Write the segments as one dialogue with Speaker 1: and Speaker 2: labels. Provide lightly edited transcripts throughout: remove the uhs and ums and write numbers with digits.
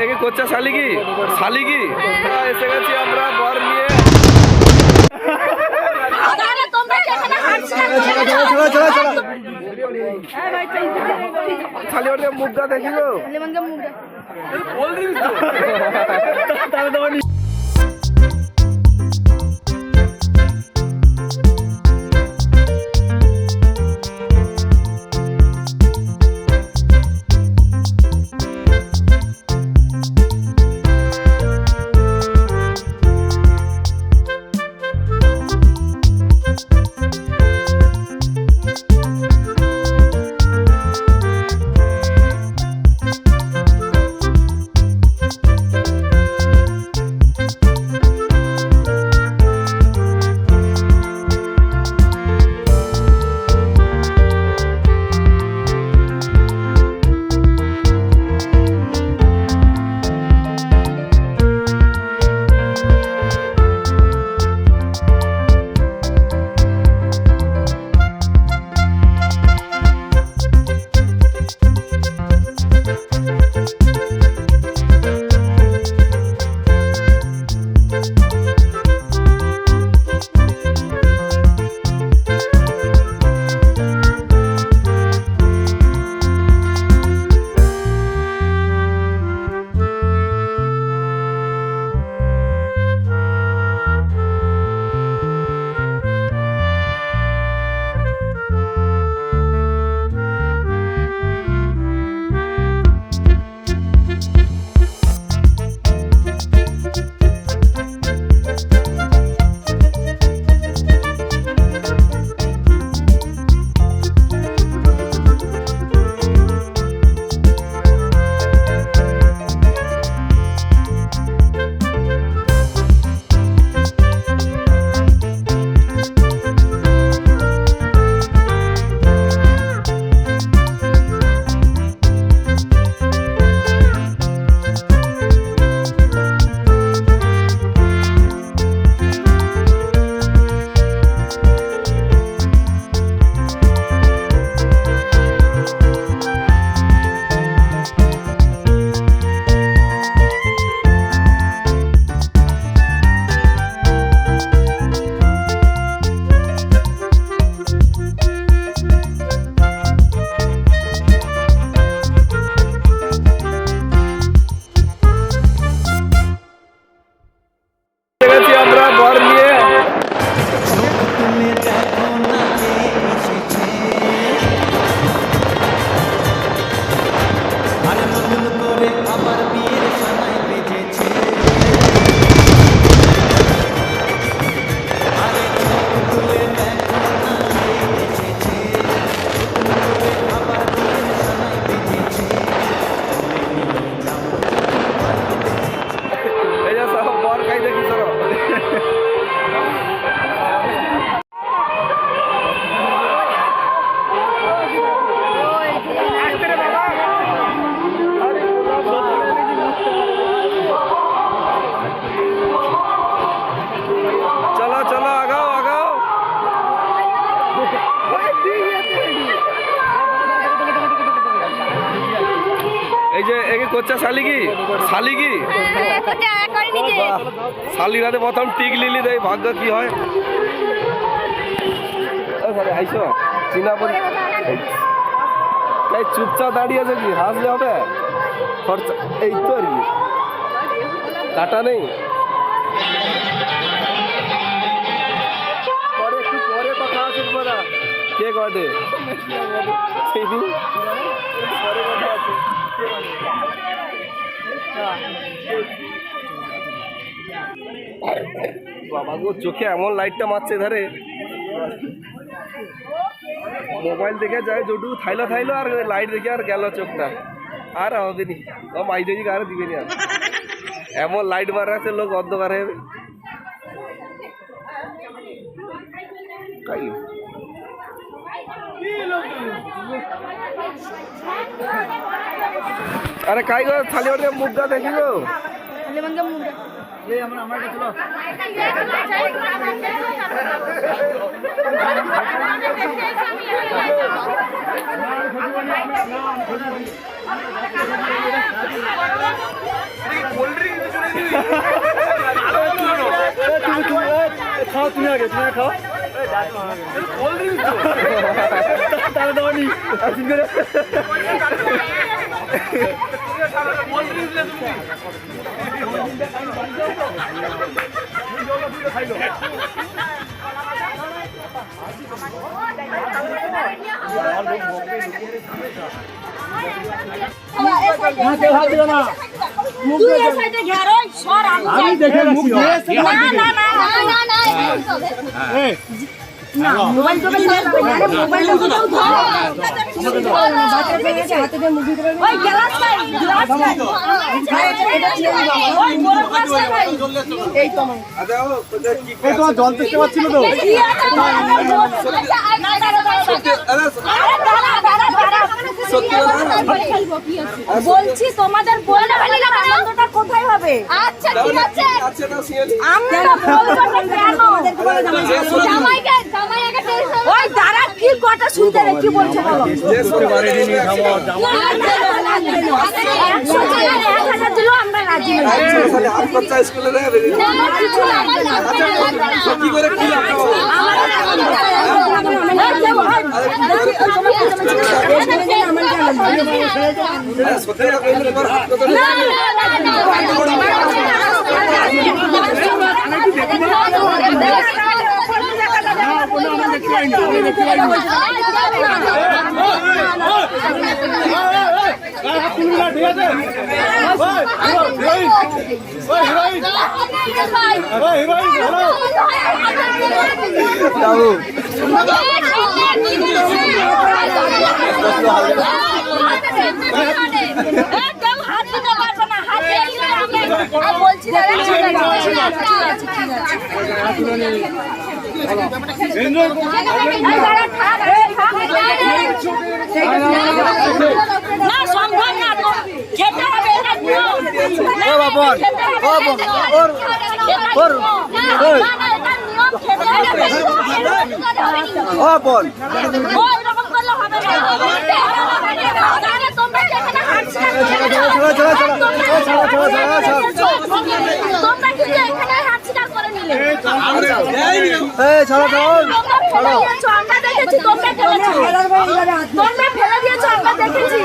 Speaker 1: একে কোচ্চা শালিকি শালিকি এসে গেছি আমরা বর নিয়ে। শালি মুখটা দেখি গো আমরা বর নিয়ে। এই যে একে কোচ্চা শালিকি শালিকি শালিরাতে প্রথম টিক লিলি দেয়, ভাগ্য কি হয়। আইসো চিনা পরি চুপচাপ দাঁড়িয়ে আছে, কি হাসলে হবে খরচা। এই তো আর কি কাটা নেই, একটু পরে কথা আছে। কে কটে পরে কথা আছে। বাবা গো, চোখে এমন লাইটটা মারছে ধারে, মোবাইল দেখে যায় যটুকু থাইলো থাইলো, আর লাইট দেখে আর গেল চোখটা, আর হবে নি মাই দেখি আর দিবে নি। আর এমন লাইট মারা আছে, লোক অন্ধকার হয়ে अरे काय गो थालीवर मुद्दा देखी गो चलो
Speaker 2: আগে তুমি খাও তাহলে তো নি আসিন করে
Speaker 3: তুই এই সাইডে ঘের ওই সর আমি
Speaker 2: দেখে মুখ দিয়ে
Speaker 3: না না মোবাইল তো নিয়ে মোবাইল তো বাচ্চা পেয়েছে হাতে দিয়ে মুভি করে ওই গ্লাস ভাই ওই বড় গ্লাস ভাই এই তো
Speaker 1: আচ্ছা
Speaker 2: এই তোমার জল দেখতে পাচ্ছিল তো
Speaker 3: বলছি তোমাদের বললে আনন্দটা কোথায় হবে? আচ্ছা ঠিক আছে আমরা বলবো না কেন জামাইকে জামাই আগে টেনশন ওই দাঁড়া কি কথা শুনতে রে কি বলছে বলো
Speaker 2: করতে পারেনি নি খাবো
Speaker 3: দিল আমরা রাজি নই
Speaker 1: হাত বাচ্চা স্কুলে রে
Speaker 3: কিছু না আমার
Speaker 1: কি করে কি না সম্ভব না খেতে হবে এটা
Speaker 2: ও বাপন ও বোন ওর ওর ও বোন
Speaker 3: ওই রকম করলে হবে না তোমরা যেখানে হাঁটছো তোমরা কি এখানে হাঁটছিটা করে নিলে
Speaker 2: এই ছাড়ো ছাড়ো
Speaker 3: আমরা দেখেছি তোমরা ফেলেছো তোমরা ফেলে দিয়েছো আমরা দেখেছি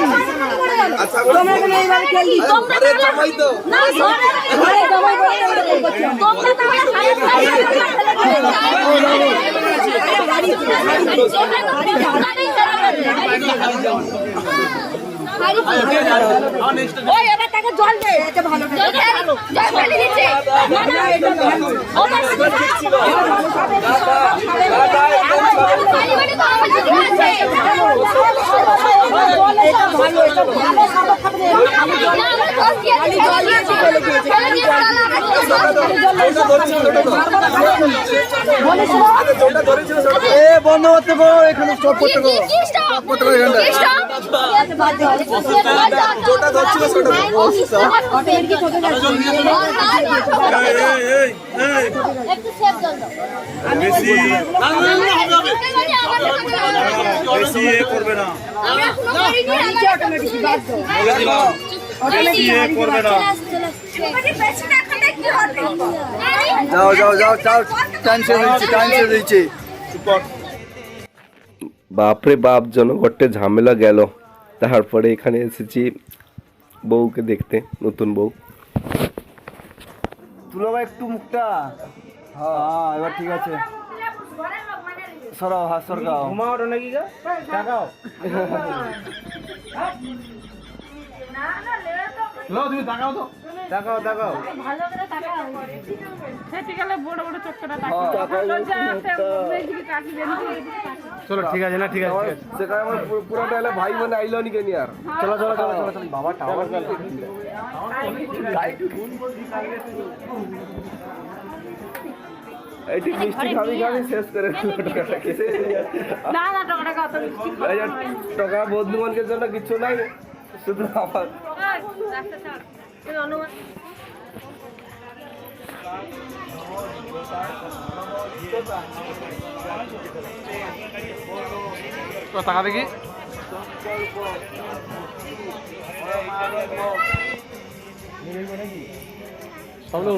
Speaker 3: তোমরা এখানে এইভাবে খেললি তোমরা
Speaker 1: জামাই তো
Speaker 3: না সরে জামাই তোমরা তাহলে ওই এবার তাকে জল দে এটা ভালো জল ফেলে দিচ্ছে না এটা ভালো ওটা ছিল এটা ভালো এটা ভালো খাবার খাবে আমি জল আমি জল দিয়েছি ফেলে দিয়েছি
Speaker 2: এ বন্ধ করতে গো এখানে স্টপ করতে গো স্টপ করতে গো এখানটা
Speaker 1: জোটা ধরছিল ছোট
Speaker 3: একটু সেভ জল দাও
Speaker 4: বেশি এ করবে না
Speaker 3: আমরা কোনো করিনি নিচে অটোমেটিক বাদ দাও
Speaker 4: বলে দিলাম বেশি এ করবে না
Speaker 3: বেশি না করলে কি হবে
Speaker 2: যাও যাও যাও যাও টাইম শেষ হয়েছে
Speaker 1: বাপরে বাপ জনগণে ঝামেলা গেল তারপরে এখানে এসেছি বউকে দেখতে নতুন বউ
Speaker 2: তুলো ভাই একটু মুখটা হ্যাঁ এবার ঠিক আছে সরাও হাত সরকাও ঘুমাও নাকি গা টাকাও লো তুমি তাকাও তো তাকাও তাকাও
Speaker 3: ভালো করে তাকাও
Speaker 5: সেটিকালে বড় বড় চক্করটা
Speaker 2: চলো ঠিক আছে না ঠিক আছে
Speaker 1: সেখানে আমার পুরোটা এলে ভাই মানে আইলো নি কেন আর
Speaker 2: চলো চলো চলো চলো চলো বাবা টাওয়ার
Speaker 1: এইটি মিষ্টি খাবি খাবি শেষ করে দিল টাকাটাকে
Speaker 5: না না টাকাটা কত মিষ্টি
Speaker 1: টাকা বন্ধুবানদের জন্য কিছু নাই শুধু আমার
Speaker 5: রাস্তা ছাড় এই অনুমান
Speaker 2: টাকা দেখি সব লোক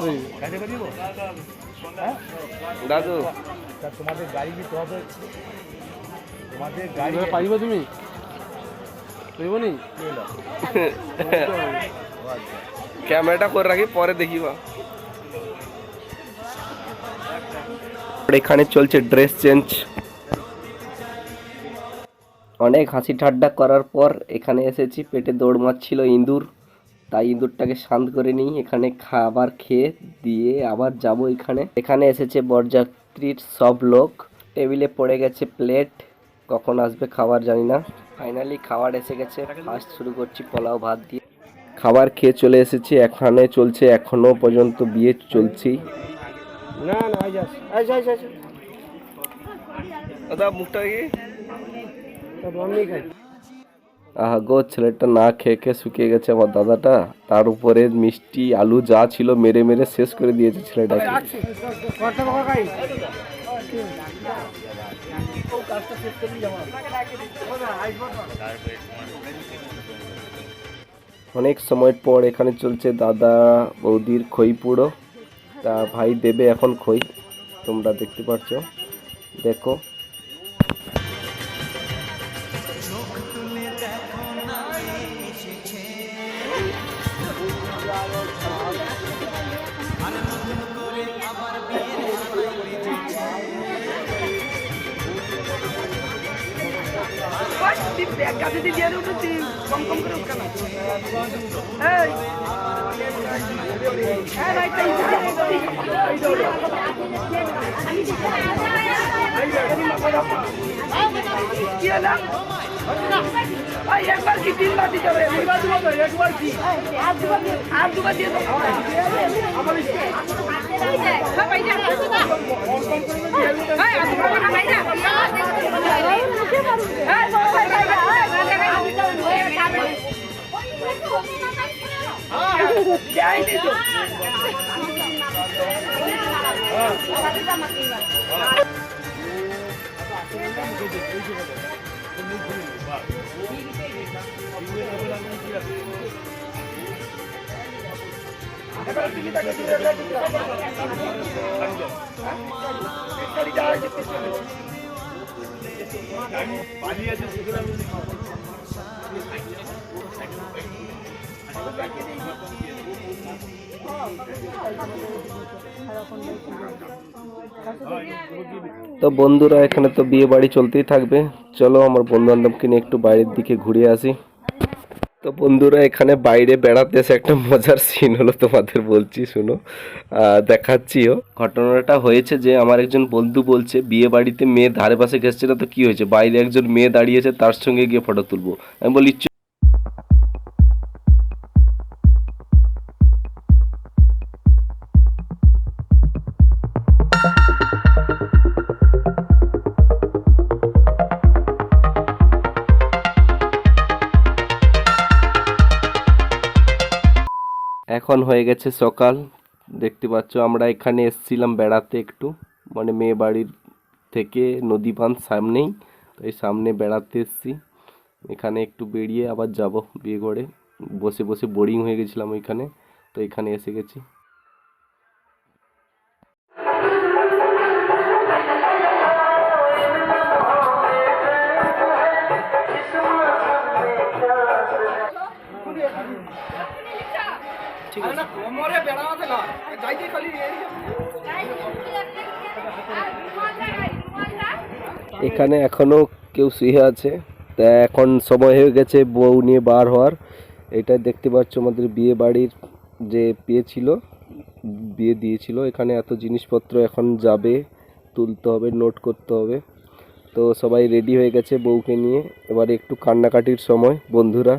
Speaker 1: দাদু
Speaker 2: তোমাদের গাড়ি নিতে হবে, তোমাদের গাড়ি পাইবে তুমি পাইবনি
Speaker 1: ক্যামেরাটা করে রাখি, পরে দেখিবা। এখানে চলছে ড্রেস চেঞ্জ। অনেক হাসি ঠাট্টা করার পর এখানে এসেছি, পেটে দৌড় মারছিল ইঁদুর, তাই ইঁদুরটাকে শান্ত করে নিই। এখানে খাবার খেয়ে দিয়ে আবার যাব। এখানে এসেছে বরযাত্রীর সব লোক, টেবিলে পড়ে গেছে প্লেট, কখন আসবে খাবার জানি না। ফাইনালি খাবার এসে গেছে, ফার্স্ট শুরু করছি পোলাও ভাত দিয়ে। খাবার খেয়ে চলে এসেছি, এখানে চলছে এখনো পর্যন্ত বিয়ে চলছি।
Speaker 2: না না
Speaker 1: দাদা মুখটা কি
Speaker 2: আমি খাই।
Speaker 1: আহা গো, ছেলেটা না খেয়ে খেয়ে শুকিয়ে গেছে আমার দাদাটা, তার উপরে মিষ্টি আলু যা ছিল মেরে মেরে শেষ করে দিয়েছে ছেলেটাকে। অনেক সময় পর এখানে চলছে দাদা বৌদির খই পুড়ো। তা ভাই দেবে এখন খই, তোমরা দেখতে পাচ্ছ, দেখো।
Speaker 6: একবার কি 3 বাটি যাবে, একবার কি আর দুবার দিয়ে দাও।
Speaker 1: তো বন্ধুরা, এখানে তো বিয়ে বাড়ি চলতেই থাকবে, চলো আমার বন্ধু বান্ধবকে নিয়ে একটু বাইরের দিকে ঘুরে আসি। তো বন্ধুরা, এখানে বাইরে বেড়াতে এসে একটা মজার সিন হলো, তোমাদের বলছি শুনো, দেখাচ্ছিও। ঘটনাটা হয়েছে যে আমার একজন বন্ধু বলছে বিয়ে বাড়িতে মেয়ে ধারে পাশে ঘেসছে না, তো কি হয়েছে, বাইরে একজন মেয়ে দাঁড়িয়েছে, তার সঙ্গে গিয়ে ফটো তুলবো। আমি বলি এখন হয়ে গেছে সকাল, দেখতে পাচ্ছ আমরা এখানে এসেছিলাম বেড়াতে একটু, মানে মেয়ে বাড়ির থেকে নদী বাঁধ সামনেই, তো এই সামনে বেড়াতে এসেছি। এখানে একটু বেরিয়ে আবার যাব বিয়ে ঘরে, বসে বসে বোরিং হয়ে গেছিলাম ওইখানে, তো এখানে এসে গেছি। এখানে এখনো কেউ শুয়ে আছে, তা এখন সময় হয়ে গেছে বউ নিয়ে বার হওয়ার। এটা দেখতে পাচ্ছ আমাদের বিয়ে বাড়ির যে বিয়ে দিয়েছিল, এখানে এত জিনিসপত্র এখন যাবে, তুলতে হবে, নোট করতে হবে। তো সবাই রেডি হয়ে গেছে বউকে নিয়ে, এবারে একটু কান্নাকাটির সময় বন্ধুরা।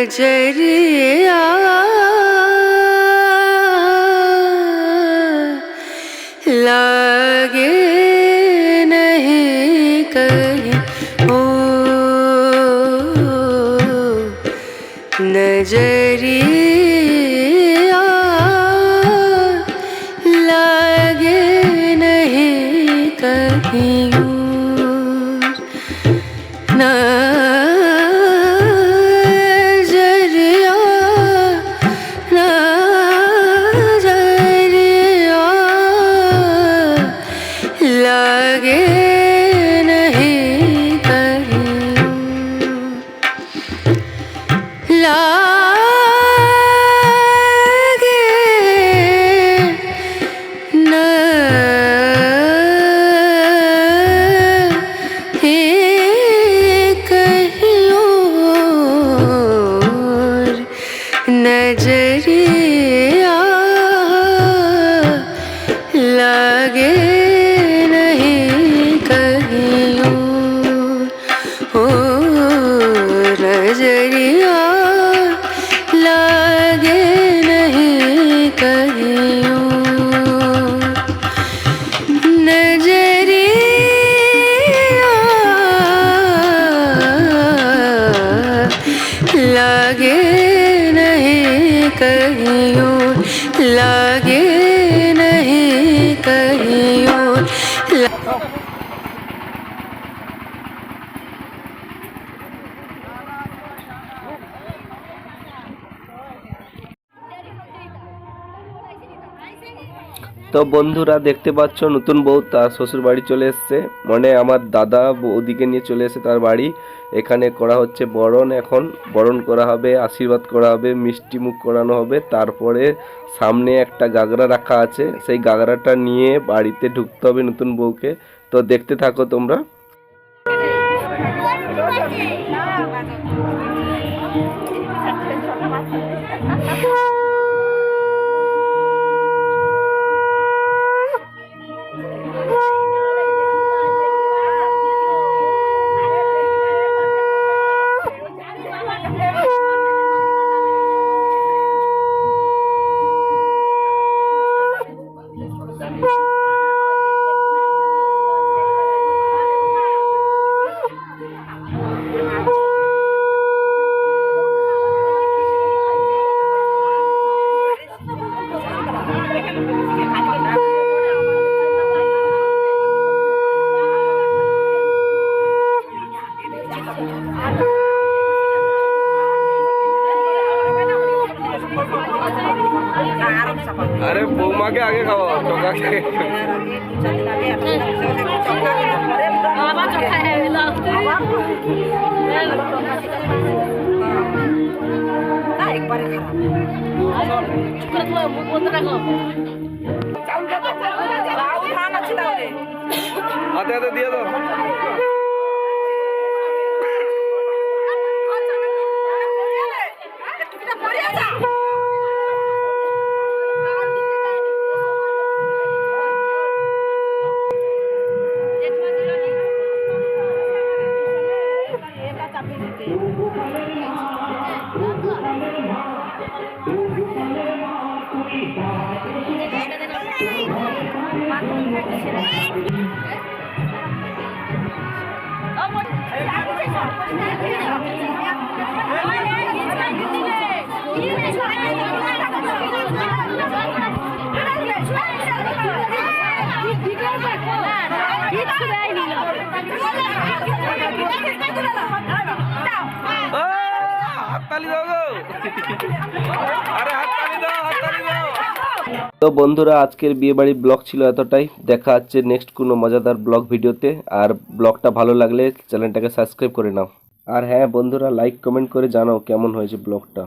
Speaker 7: नजरिया लागे नहीं कहीं ओ नजरिया लागे नहीं कहीं नजरिया नजरिया लागे नहीं कहीं लागे नहीं कहीं और नजरिया लागे नहीं कहीं ओ नजरिया लागे नहीं कहीं नजरिया लागे नहीं कहीं लागे नहीं कहीं
Speaker 1: তো বন্ধুরা দেখতে পাচ্ছ নতুন বউ তার শ্বশুর বাড়ি চলে এসছে, মানে আমার দাদা বৌদিকে নিয়ে চলে এসে তার বাড়ি। এখানে করা হচ্ছে বরণ, এখন বরণ করা হবে, আশীর্বাদ করা হবে, মিষ্টি মুখ করানো হবে, তারপরে সামনে একটা গাগরা রাখা আছে, সেই গাগরাটা নিয়ে বাড়িতে ঢুকতে হবে নতুন বউকে। তো দেখতে থাকো তোমরা। আরে বৌমাকে আগে খাওয়া, টোকাকে হাতে হাতে দিয়ে দাও। তো বন্ধুরা আজকের বিয়ে বাড়ির ব্লগ ছিল এতটাই। দেখা হচ্ছে নেক্সট কোনো মজাদার ব্লগ ভিডিওতে। আর ব্লগটা ভালো লাগলে চ্যানেলটাকে সাবস্ক্রাইব করে নাও। আর হ্যাঁ বন্ধুরা, লাইক কমেন্ট করে জানাও কেমন হয়েছে ব্লগটা।